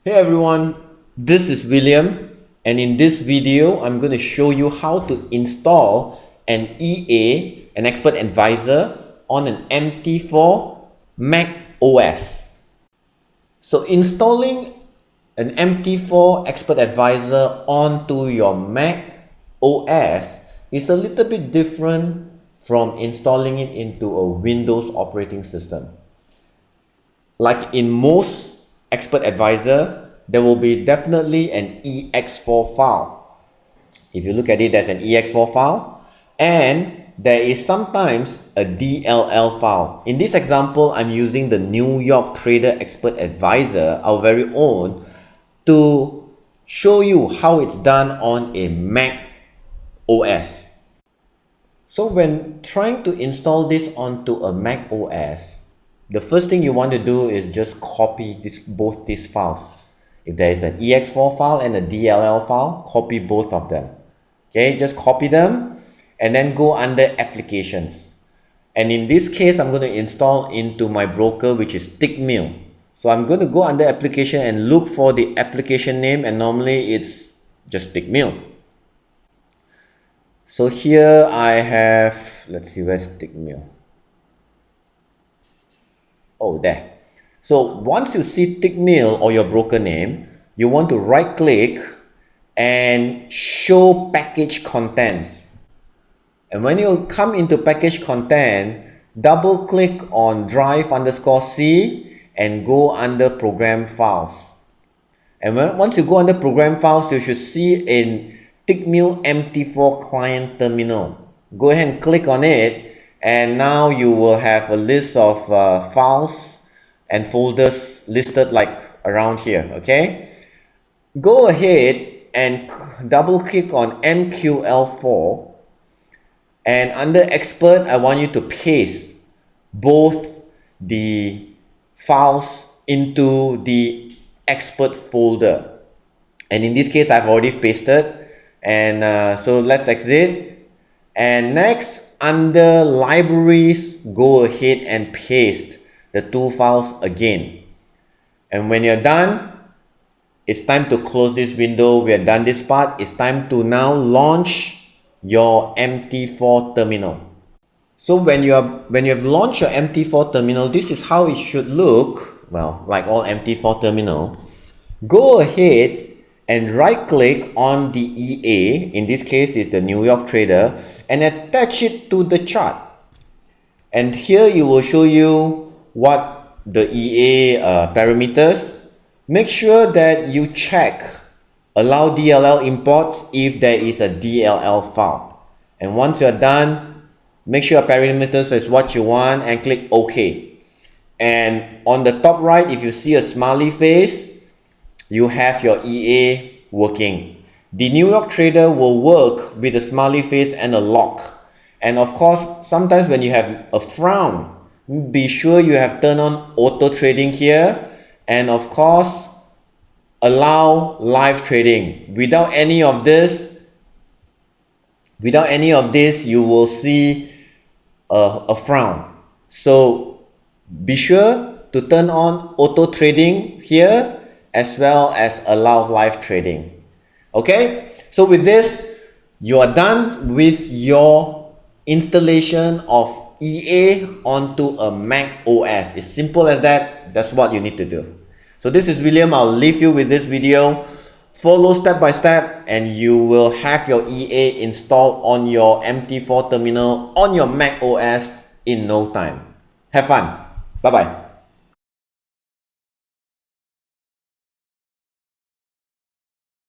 Hey everyone, this is William, and in this video I'm going to show you how to install an EA, an expert advisor, on an MT4 Mac OS. So installing an MT4 expert advisor onto your Mac OS is a little bit different from installing it into a Windows operating system. Like in most expert advisor, there will be definitely an ex4 file. If you look at it, there's an ex4 file, and there is sometimes a DLL file. In this example, I'm using the New York Trader Expert Advisor, our very own, to show you how it's done on a Mac OS. So when trying to install this onto a Mac OS, the first thing you want to do is just copy both these files. If there is an ex4 file and a DLL file, copy both of them. Okay, just copy them and then go under applications. And in this case, I'm going to install into my broker, which is Tickmill. So I'm going to go under application and look for the application name, and normally it's just Tickmill. So here I have, let's see, where's Tickmill? Oh, there. So once you see Tickmill or your broker name, you want to right click and show package contents. And when you come into package content, double click on drive_c and go under program files. And once you go under program files, you should see in Tickmill MT4 client terminal. Go ahead and click on it, and now you will have a list of files and folders listed like around here. Okay, go ahead and double click on MQL4, and under expert I want you to paste both the files into the expert folder, and in this case I've already pasted. And so let's exit, and next under libraries, go ahead and paste the two files again. And when you're done, it's time to close this window. We are done this part. It's time to now launch your MT4 terminal. So when you have launched your MT4 terminal, this is how it should look. Well, like all MT4 terminal, go ahead and right click on the EA, in this case is the New York Trader, and attach it to the chart. And here you will show you what the EA parameters. Make sure that you check allow DLL imports if there is a DLL file. And once you're done, make sure parameters is what you want and click OK. And on the top right, if you see a smiley face, you have your EA working. The New York Trader will work with a smiley face and a lock. And of course, sometimes when you have a frown, be sure you have turned on auto trading here, and of course allow live trading. Without any of this, you will see a frown. So be sure to turn on auto trading here, as well as allow live trading. Okay, so with this, you are done with your installation of EA onto a Mac OS. It's simple as that. That's what you need to do. So this is William. I'll leave you with this video. Follow step by step, and you will have your EA installed on your MT4 terminal on your Mac OS in no time. Have fun. Bye bye.